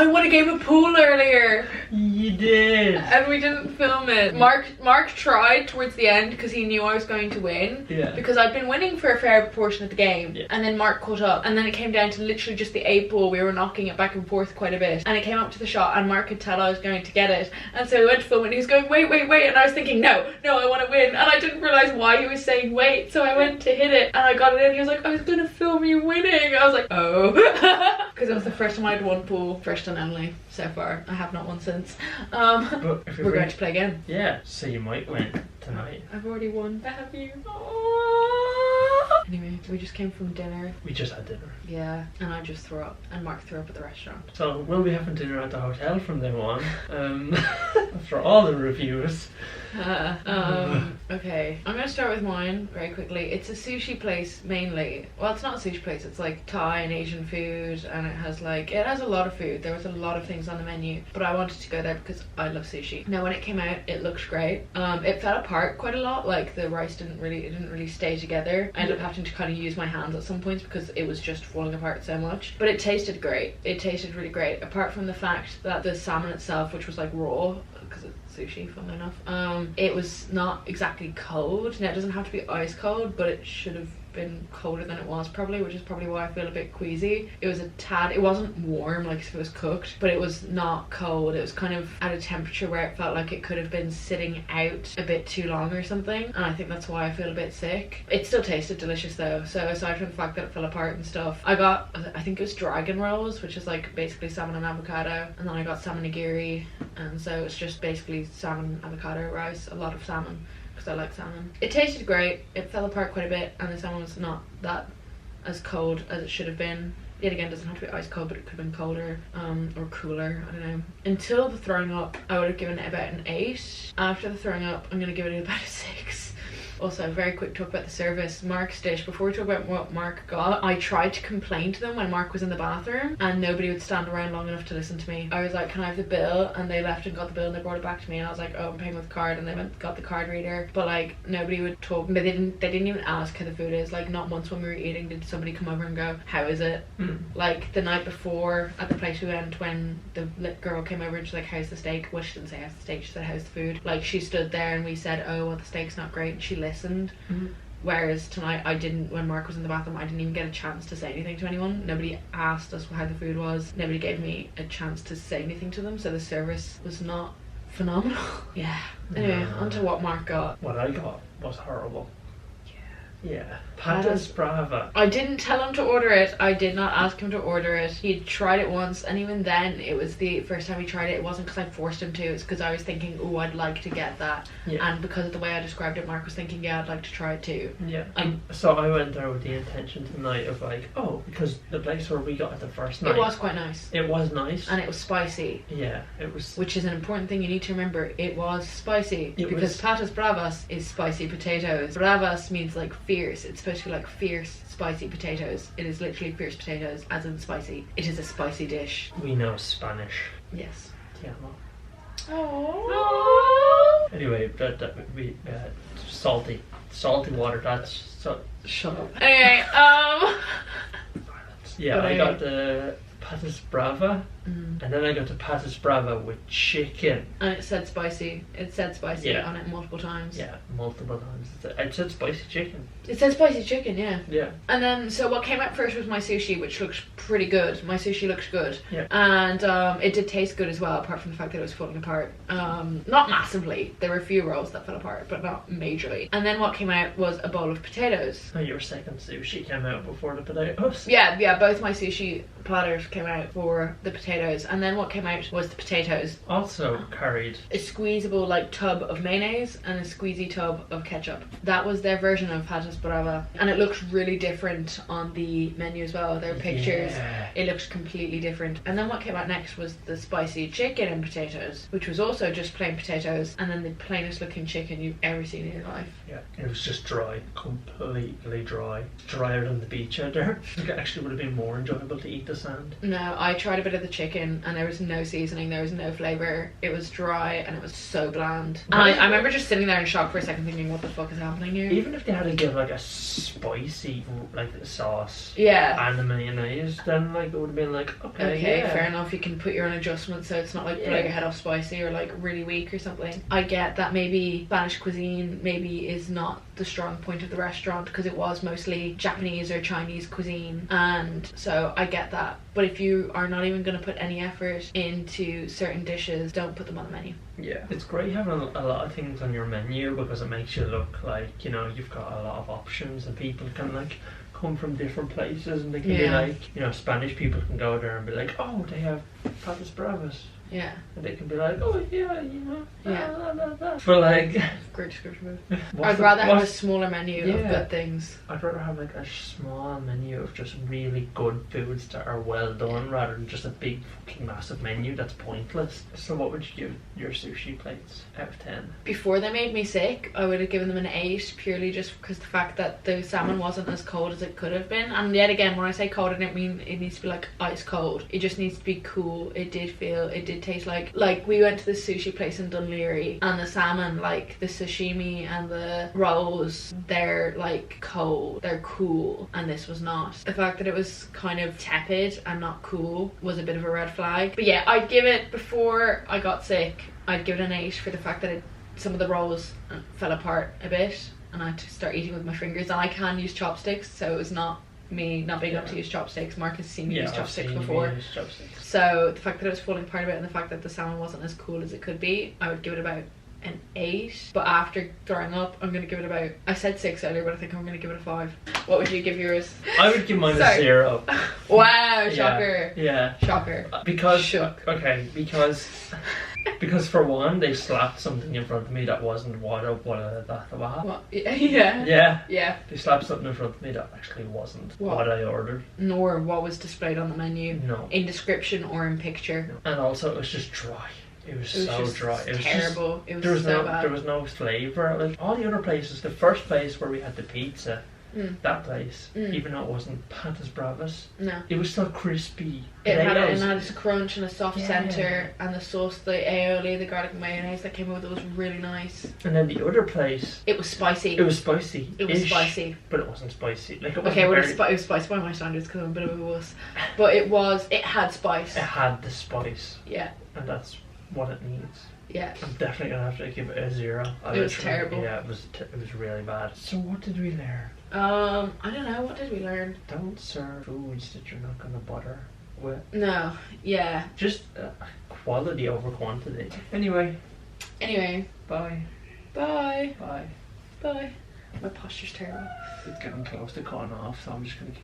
I won a game of pool earlier. You did. And we didn't film it. Mark tried towards the end because he knew I was going to win. Yeah. Because I'd been winning for a fair proportion of the game. Yeah. And then Mark caught up. And then it came down to literally just the 8 ball. We were knocking it back and forth quite a bit. And it came up to the shot and Mark could tell I was going to get it. And so we went to film it and he was going, wait. And I was thinking, no, I want to win. And I didn't realise why he was saying wait. So I went to hit it and I got it in. He was like, I was going to film you winning. I was like, oh. Because it was the first time I'd won pool. First and only so far. I have not won since. We're going to play again. Yeah, so you might win tonight. I've already won. Have you? Anyway, we just came from dinner. We just had dinner. Yeah, and I just threw up. And Mark threw up at the restaurant. So we'll be having dinner at the hotel from then on. After all the reviews. Okay, I'm gonna start with mine very quickly. It's a sushi place mainly. Well, it's not a sushi place, it's like Thai and Asian food, and it has a lot of food. There was a lot of things on the menu, but I wanted to go there because I love sushi. Now when it came out, it looked great. It fell apart quite a lot, like the rice didn't really stay together. I ended up having to kind of use my hands at some points because it was just falling apart so much. But it tasted great. It tasted really great, apart from the fact that the salmon itself, which was like raw, because it's sushi, funnily enough, it was not exactly cold. Now it doesn't have to be ice cold, but it should have been colder than it was probably, which is probably why I feel a bit queasy. It was a tad, it wasn't warm like if it was cooked, but it was not cold. It was kind of at a temperature where it felt like it could have been sitting out a bit too long or something, and I think that's why I feel a bit sick. It still tasted delicious though, so aside from the fact that it fell apart and stuff, I think it was dragon rolls, which is like basically salmon and avocado, and then I got salmon nigiri, and so it's just basically salmon avocado rice, a lot of salmon. I like salmon. It tasted great. It fell apart quite a bit and the salmon was not that as cold as it should have been. Yet again, it doesn't have to be ice cold, but it could have been colder or cooler, I don't know. Until the throwing up, I would have given it about an 8. After the throwing up, I'm going to give it about a 6. Also, very quick talk about the service. Mark's dish. Before we talk about what Mark got, I tried to complain to them when Mark was in the bathroom and nobody would stand around long enough to listen to me. I was like, can I have the bill? And they left and got the bill and they brought it back to me and I was like, oh, I'm paying with card, and they went got the card reader, but like nobody would talk. But they didn't even ask how the food is. Like not once when we were eating did somebody come over and go, how is it? Like the night before at the place we went, when the girl came over and she's like, how's the steak? Well, she didn't say how's the steak, she said how's the food. Like she stood there and we said, oh well, the steak's not great, and she listened. Whereas tonight I didn't. When Mark was in the bathroom, I didn't even get a chance to say anything to anyone. Nobody asked us how the food was. Nobody gave me a chance to say anything to them, so the service was not phenomenal. Yeah. Anyway, on to what Mark got. What I got was horrible. Yeah. Patas Brava. I didn't tell him to order it. I did not ask him to order it. He tried it once, and even then, it was the first time he tried it. It wasn't because I forced him to. It's because I was thinking, oh, I'd like to get that. Yeah. And because of the way I described it, Mark was thinking, yeah, I'd like to try it too. Yeah. So I went there with the intention tonight of like, oh, because the place where we got it the first night. It was quite nice. It was nice. And it was spicy. Yeah, it was. Which is an important thing you need to remember. It was spicy. Because patas bravas is spicy potatoes. Bravas means like fierce. It's supposed to be like fierce spicy potatoes. It is literally fierce potatoes as in spicy. It is a spicy dish. We know Spanish. Yes. Yeah. Oh. Anyway, we salty water. That's so. Shut up. Anyway, yeah, I got the patas brava, and then I got the patas brava with chicken. And it said spicy. It said spicy on it multiple times. Yeah, multiple times. It said spicy chicken. It said spicy chicken, yeah. Yeah. And then, so what came out first was my sushi, which looks pretty good. My sushi looks good. Yeah. And it did taste good as well, apart from the fact that it was falling apart. Not massively. There were a few rolls that fell apart, but not majorly. And then what came out was a bowl of potatoes. Oh, your second sushi came out before the potatoes? Yeah, both my sushi platters came out for the potatoes. And then what came out was the potatoes. Also carried a squeezable like tub of mayonnaise and a squeezy tub of ketchup. That was their version of patas brava, and it looks really different on the menu as well. There are pictures. Yeah. It looks completely different. And then what came out next was the spicy chicken and potatoes, which was also just plain potatoes, and then the plainest looking chicken you've ever seen in your life. Yeah, it was just dry, completely dry, drier than the beach out there. I think it actually would have been more enjoyable to eat the sand. No, I tried a bit of the chicken and there was no seasoning, there was no flavour. It was dry and it was so bland. And I remember just sitting there in shock for a second thinking, what the fuck is happening here? Even if they had to give like a spicy like sauce Yeah. and the mayonnaise, then like it would have been like, okay, Okay, yeah. fair enough. You can put your own adjustments so it's not like blowing your head off spicy or like really weak or something. I get that maybe Spanish cuisine maybe is not the strong point of the restaurant because it was mostly Japanese or Chinese cuisine, and so I get that. But if you are not even going to put any effort into certain dishes, don't put them on the menu. Yeah, it's great having a lot of things on your menu because it makes you look like, you know, you've got a lot of options and people can like come from different places and they can be like, you know, Spanish people can go there and be like, oh, they have patas bravas. Yeah. And they can be like, oh yeah, you know, Yeah. but like, great description. I'd rather have a smaller menu of good things. I'd rather have like a small menu of just really good foods that are well done rather than just a big fucking massive menu that's pointless. So what would you give your sushi plates out of 10? Before they made me sick, I would have given them an 8 purely just because the fact that the salmon wasn't as cold as it could have been. And yet again, when I say cold, I don't mean it needs to be like ice cold. It just needs to be cool. It did taste like we went to this sushi place in Dunleary and the salmon, like the sashimi and the rolls, they're like cold, they're cool, and this was not. The fact that it was kind of tepid and not cool was a bit of a red flag. But yeah, I'd give it, before I got sick, I'd give it an 8 for the fact that some of the rolls fell apart a bit and I had to start eating with my fingers, and I can use chopsticks, so it was not me not being able to use chopsticks. Mark has seen me use chopsticks before. So the fact that it was falling apart a bit and the fact that the salmon wasn't as cool as it could be, I would give it about an 8. But after throwing up, I'm going to give it about, I said 6 earlier, but I think I'm going to give it a 5. What would you give yours? I would give mine a 0. Wow, shocker. Yeah. Shocker. Because, Shook. okay, because for one, they slapped something in front of me that wasn't what. Yeah. They slapped something in front of me that actually wasn't what I ordered. Nor what was displayed on the menu. No. In description or in picture. No. And also, it was just dry. It was so dry. It was terrible. It was bad. There was no flavour. Like all the other places, the first place where we had the pizza, that place, even though it wasn't patas bravas, it was still crispy. It had a crunch and a soft centre, and the sauce, the aioli, the garlic mayonnaise that came with it was really nice. And then the other place, it was spicy. It was spicy. It was spicy, but it wasn't spicy. Like it was spicy by my standards because I'm a bit of a wuss. But it had spice. It had the spice. Yeah. And that's what it needs. Yeah. I'm definitely gonna have to give it a 0. It was terrible. Yeah, it was really bad. So what did we learn? I don't know. What did we learn? Don't serve foods that you're not gonna butter with. No. Yeah. Just quality over quantity. Anyway. Bye. Bye. Bye. Bye. My posture's terrible. It's getting close to cutting off, so I'm just gonna keep